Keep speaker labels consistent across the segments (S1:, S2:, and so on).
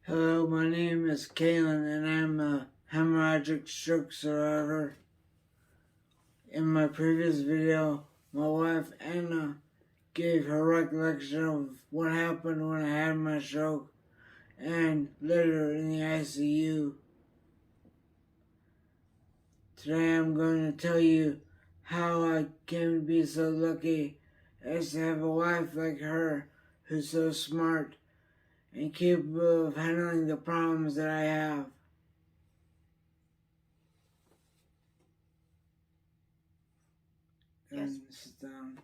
S1: Hello, my name is Kaylin and I'm a hemorrhagic stroke survivor. In my previous video, my wife Anna gave her recollection of what happened when I had my stroke and later in the ICU. Today I'm going to tell you how I came to be so lucky as to have a wife like her who's so smart and capable of handling the problems that I have.
S2: Yes.
S1: Sit down.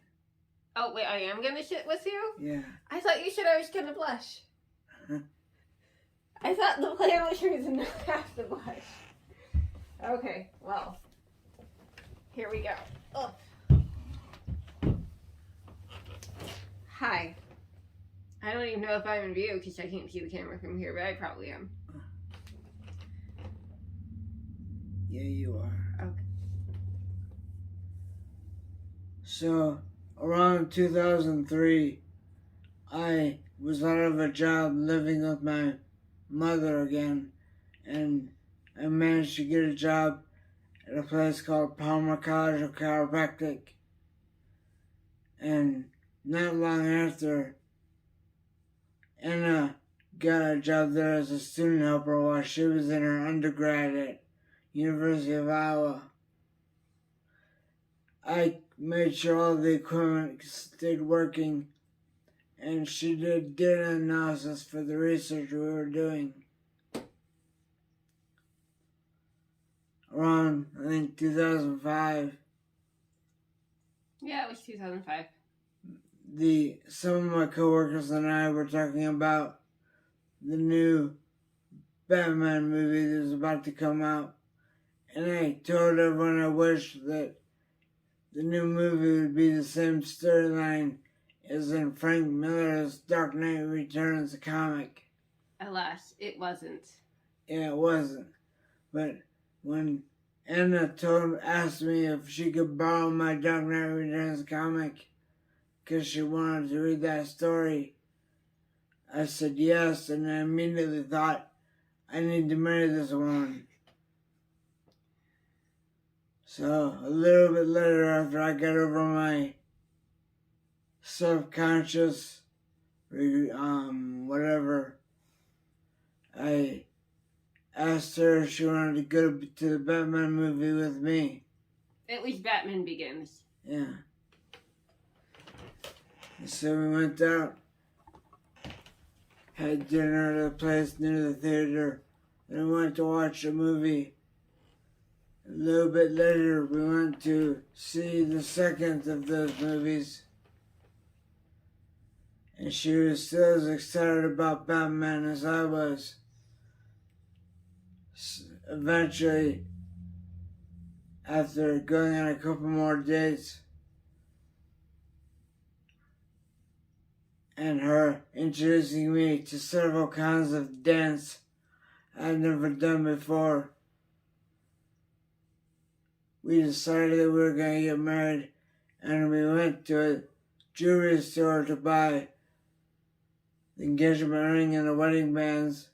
S2: Oh, wait, I am gonna sit with you?
S1: Yeah.
S2: I thought you said I was gonna blush. I thought the plan was for you to not have to blush. Okay, well, here we go. Oh. Hi. I don't even know if I'm in view because I can't see the camera from here, but I probably am.
S1: Yeah, you are.
S2: Okay.
S1: So, around 2003, I was out of a job living with my mother again, and I managed to get a job at a place called Palmer College of Chiropractic. And not long after, Anna got a job there as a student helper while she was in her undergrad at University of Iowa. I made sure all the equipment stayed working, and she did data analysis for the research we were doing. Around, I think, 2005,
S2: Yeah, it was 2005.
S1: some of my coworkers and I were talking about the new Batman movie that was about to come out, and I told everyone I wished that the new movie would be the same storyline as in Frank Miller's Dark Knight Returns comic.
S2: Alas, it wasn't.
S1: Yeah, it wasn't. But when Anna asked me if she could borrow my Dark Knight Returns comic because she wanted to read that story, I said yes, and I immediately thought, I need to marry this woman. So, a little bit later, after I got over my self-conscious, whatever, I asked her if she wanted to go to the Batman movie with me.
S2: It was Batman Begins.
S1: Yeah. So we went out, had dinner at a place near the theater, then we went to watch a movie. A little bit later, we went to see the second of those movies. And she was still as excited about Batman as I was. Eventually, after going on a couple more dates, and her introducing me to several kinds of dance I'd never done before, we decided that we were going to get married, and we went to a jewelry store to buy the engagement ring and the wedding bands.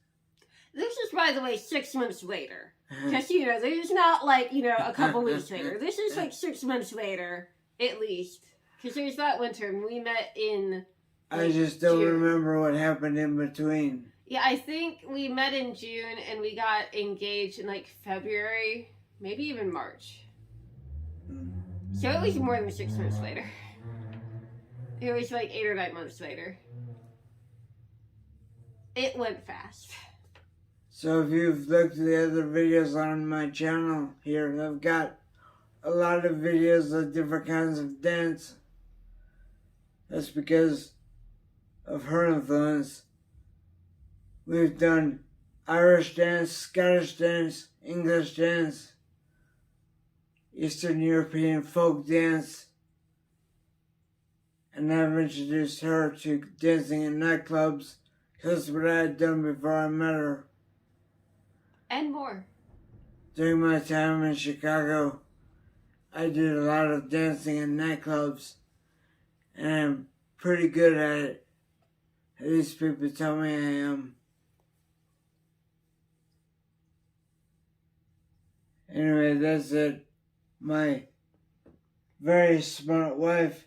S2: This is, by the way, 6 months later. Just, this is not like, a couple weeks later. This is like 6 months later, at least. Because there's that winter, and we met in...
S1: I just don't remember what happened in between.
S2: Yeah, I think we met in June, and we got engaged in, February, maybe even March. So it was more than 6 months later. It was 8 or 9 months later. It went fast.
S1: So if you've looked at the other videos on my channel here, I've got a lot of videos of different kinds of dance. That's because of her influence. We've done Irish dance, Scottish dance, English dance, Eastern European folk dance, and I've introduced her to dancing in nightclubs because that's what I had done before I met her.
S2: And more.
S1: During my time in Chicago, I did a lot of dancing in nightclubs, and I'm pretty good at it. At least people tell me I am. Anyway, that's it. My very smart wife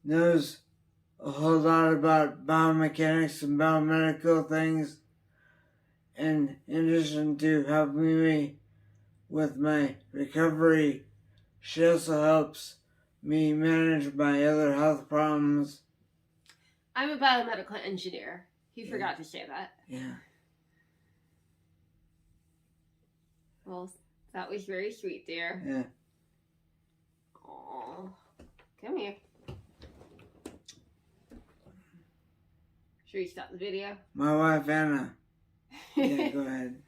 S1: knows a whole lot about biomechanics and biomedical things. And in addition to helping me with my recovery, she also helps me manage my other health problems.
S2: I'm a biomedical engineer. He forgot to say that.
S1: Yeah.
S2: Well, that was very sweet, dear.
S1: Yeah.
S2: Aw. Come here. Should we stop the video?
S1: My wife Anna. Yeah, go ahead.